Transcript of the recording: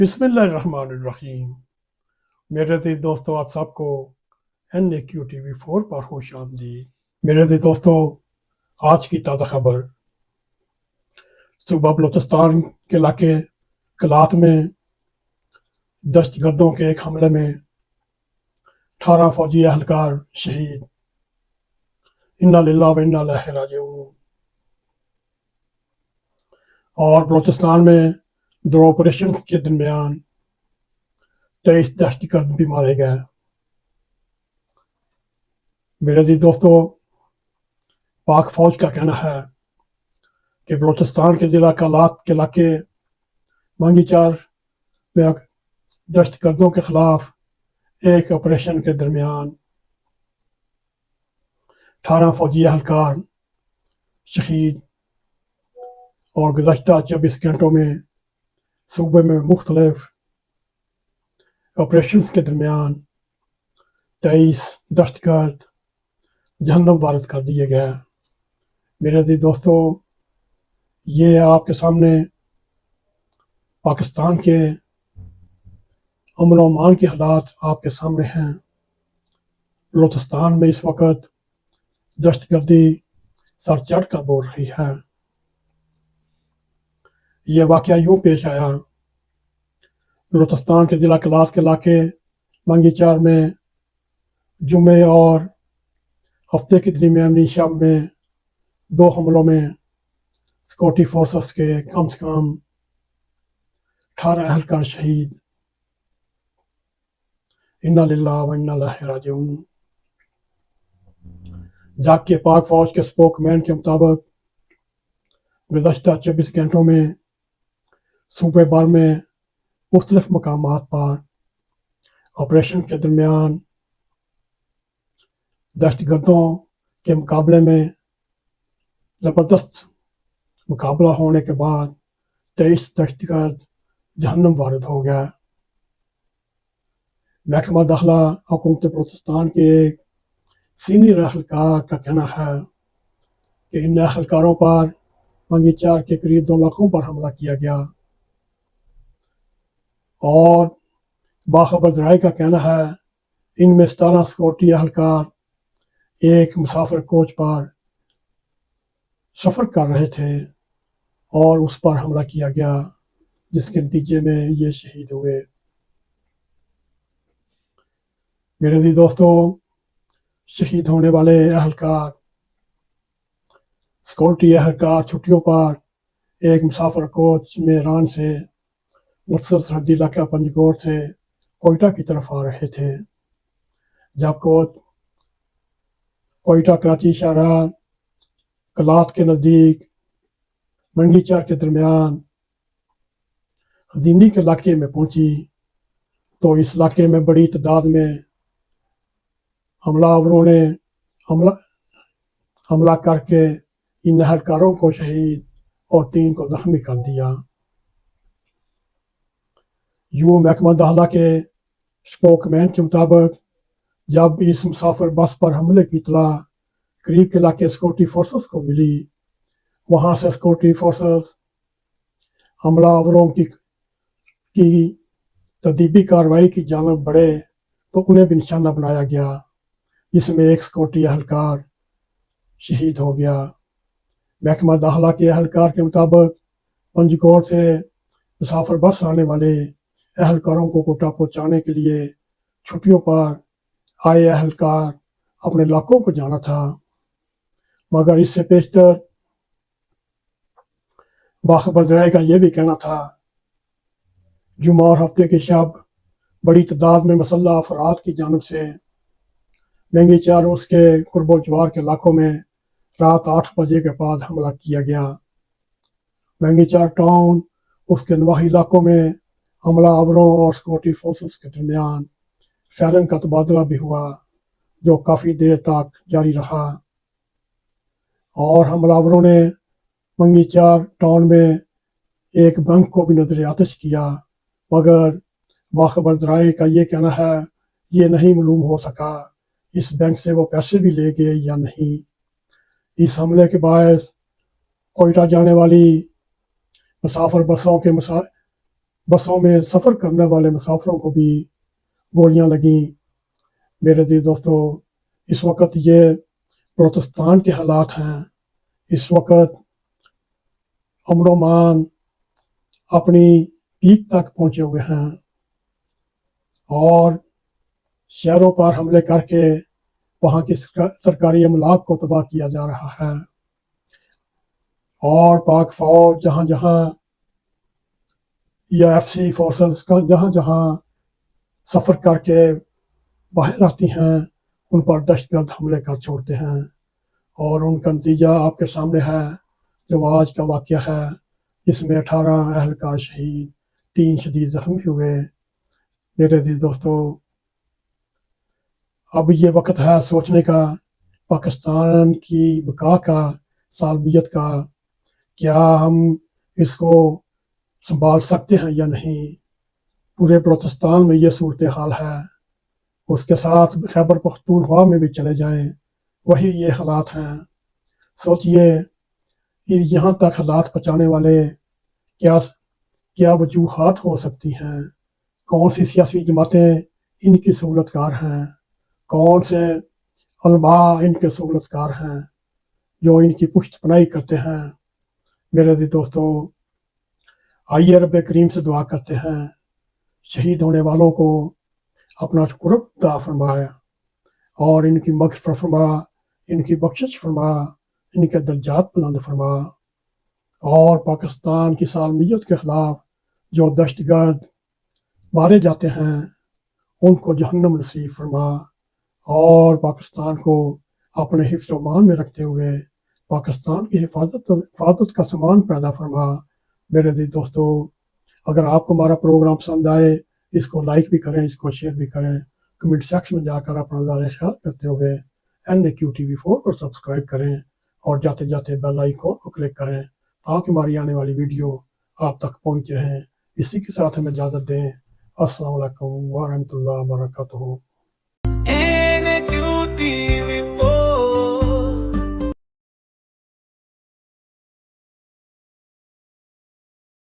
بسم اللہ الرحمن الرحیم۔ میرے عزیز دوستو، آپ سب کو NAQ TV4 پر خوش آمدید۔ میرے عزیز دوستو، آج کی تازہ خبر، صوبہ بلوچستان کے علاقے کلات میں دہشت گردوں کے ایک حملے میں 18 فوجی اہلکار شہید۔ انا للہ و انا الیہ راجعون۔ اور بلوچستان میں دو آپریشن کے درمیان 23 دہشت گرد بھی مارے گئے۔ میرے عزیز دوستو، پاک فوج کا کہنا ہے کہ بلوچستان کے ضلع کلات کے علاقے مانگی چار میں دہشت گردوں کے خلاف ایک آپریشن کے درمیان 18 فوجی اہلکار شہید اور گزشتہ 24 گھنٹوں میں صوبے میں مختلف آپریشنز کے درمیان 23 دہشت گرد جہنم وارد کر دیے گئے۔ میرے عزیز دوستو، یہ آپ کے سامنے پاکستان کے امن و امان کے حالات آپ کے سامنے ہیں۔ بلوچستان میں اس وقت دہشت گردی سر چڑھ کر بول رہی ہے۔ یہ واقعہ یوں پیش آیا، بلوچستان کے ضلع کلات کے علاقے مانگی چار میں جمعے اور ہفتے کے درمیانی شب میں 2 حملوں میں سیکورٹی فورسز کے کم سے کم 18 اہلکار شہید۔ انا للہ و انا الیہ راجعون۔ جبکہ پاک فوج کے اسپوک مین کے مطابق گزشتہ 24 گھنٹوں میں صوبے بھر میں مختلف مقامات پر آپریشن کے درمیان دہشت گردوں کے مقابلے میں زبردست مقابلہ ہونے کے بعد 23 دہشت گرد جہنم وارد ہو گیا۔ محکمہ داخلہ حکومت بلوچستان کے ایک سینئر اہلکار کا کہنا ہے کہ ان اہلکاروں پر مانگی چار کے قریب 2 علاقوں پر حملہ کیا گیا، اور باخبر ذرائع کا کہنا ہے ان میں 17 سیکورٹی اہلکار ایک مسافر کوچ پر سفر کر رہے تھے اور اس پر حملہ کیا گیا، جس کے نتیجے میں یہ شہید ہوئے۔ میرے عزیز دوستو، شہید ہونے والے اہلکار سیکورٹی اہلکار چھٹیوں پر ایک مسافر کوچ میں ایران سے مختصر سرحدی علاقہ پنجگور سے کوئٹہ کی طرف آ رہے تھے، جب کوئٹہ کراچی شاہراہ کلات کے نزدیک منگی چار کے درمیان حزینی کے علاقے میں پہنچی تو اس علاقے میں بڑی تعداد میں حملہ آوروں نے حملہ کر کے ان اہلکاروں کو شہید اور 3 کو زخمی کر دیا۔ یوں محکمہ داخلہ کے اسپوک مین کے مطابق جب اس مسافر بس پر حملے کی اطلاع قریب کے علاقے سیکورٹی فورسز کو ملی، وہاں سے سیکورٹی فورسز حملہ آوروں کی ترتیبی کارروائی کی جانب بڑھے تو انہیں بھی نشانہ بنایا گیا، جس میں ایک سیکورٹی اہلکار شہید ہو گیا۔ محکمہ داخلہ کے اہلکار کے مطابق پنجگور سے مسافر بس آنے والے اہلکاروں کو کوٹہ پہنچانے کے لیے چھٹیوں پر آئے اہلکار اپنے علاقوں کو جانا تھا، مگر اس سے پیشتر باخبر ذرائع کا یہ بھی کہنا تھا جمعہ اور ہفتے کی شب بڑی تعداد میں مسلح افراد کی جانب سے مہنگی چار اور اس کے قرب و جوار کے علاقوں میں رات 8 بجے کے بعد حملہ کیا گیا۔ مہنگی چار ٹاؤن اس کے نواحی علاقوں میں حملہ آوروں اور سیکورٹی فورسز کے درمیان فائرنگ کا تبادلہ بھی ہوا، جو کافی دیر تک جاری رہا، اور حملہ آوروں نے منگی چار ٹاؤن میں ایک بینک کو بھی نظر آتش کیا، مگر باخبر ذرائع کا یہ کہنا ہے یہ نہیں معلوم ہو سکا اس بینک سے وہ پیسے بھی لے گئے یا نہیں۔ اس حملے کے باعث کوئٹہ جانے والی مسافر بسوں کے بسوں میں سفر کرنے والے مسافروں کو بھی گولیاں لگیں۔ میرے عزیز دوستو، اس وقت یہ بلوچستان کے حالات ہیں۔ اس وقت امن و امان اپنی پیک تک پہنچے ہوئے ہیں اور شہروں پر حملے کر کے وہاں کی سرکاری املاک کو تباہ کیا جا رہا ہے، اور پاک فوج جہاں جہاں یا ایف سی فورسز کا جہاں جہاں سفر کر کے باہر آتی ہیں ان پر دہشت گرد حملے کر چھوڑتے ہیں، اور ان کا نتیجہ آپ کے سامنے ہے جو آج کا واقعہ ہے، جس میں 18 اہلکار شہید، 3 شدید زخمی ہوئے۔ میرے عزیز دوستو، اب یہ وقت ہے سوچنے کا، پاکستان کی بقا کا، سالمیت کا، کیا ہم اس کو سنبھال سکتے ہیں یا نہیں۔ پورے بلوچستان میں یہ صورتحال ہے، اس کے ساتھ خیبر پختونخوا میں بھی چلے جائیں، وہی یہ حالات ہیں۔ سوچئے کہ یہاں تک حالات پہنچانے والے کیا وجوہات ہو سکتی ہیں، کون سی سیاسی جماعتیں ان کی سہولت کار ہیں، کون سے علماء ان کے سہولت کار ہیں جو ان کی پشت پناہی کرتے ہیں۔ میرے عزیز دوستو، آئیے رب کریم سے دعا کرتے ہیں شہید ہونے والوں کو اپنا قرب عطا فرمایا، اور ان کی مغفرت فرما، ان کی بخشش فرما، ان کے درجات بلند فرما، اور پاکستان کی سالمیت کے خلاف جو دہشت گرد مارے جاتے ہیں ان کو جہنم نصیب فرما، اور پاکستان کو اپنے حفظ و امان میں رکھتے ہوئے پاکستان کی حفاظت کا سامان پیدا فرما۔ میرے عزیز دوستو، اگر آپ کو ہمارا پروگرام پسند آئے، اس کو لائک بھی کریں، اس کو شیئر بھی کریں، کمنٹ سیکشن میں جا کر اپنا نظر خیال کرتے ہوئے NAQTV4 کو سبسکرائب کریں، اور جاتے جاتے بیل آئیکن کو کلک کریں تاکہ ہماری آنے والی ویڈیو آپ تک پہنچ رہیں۔ اسی کے ساتھ ہمیں اجازت دیں۔ السلام علیکم ورحمۃ اللہ وبرکاتہ۔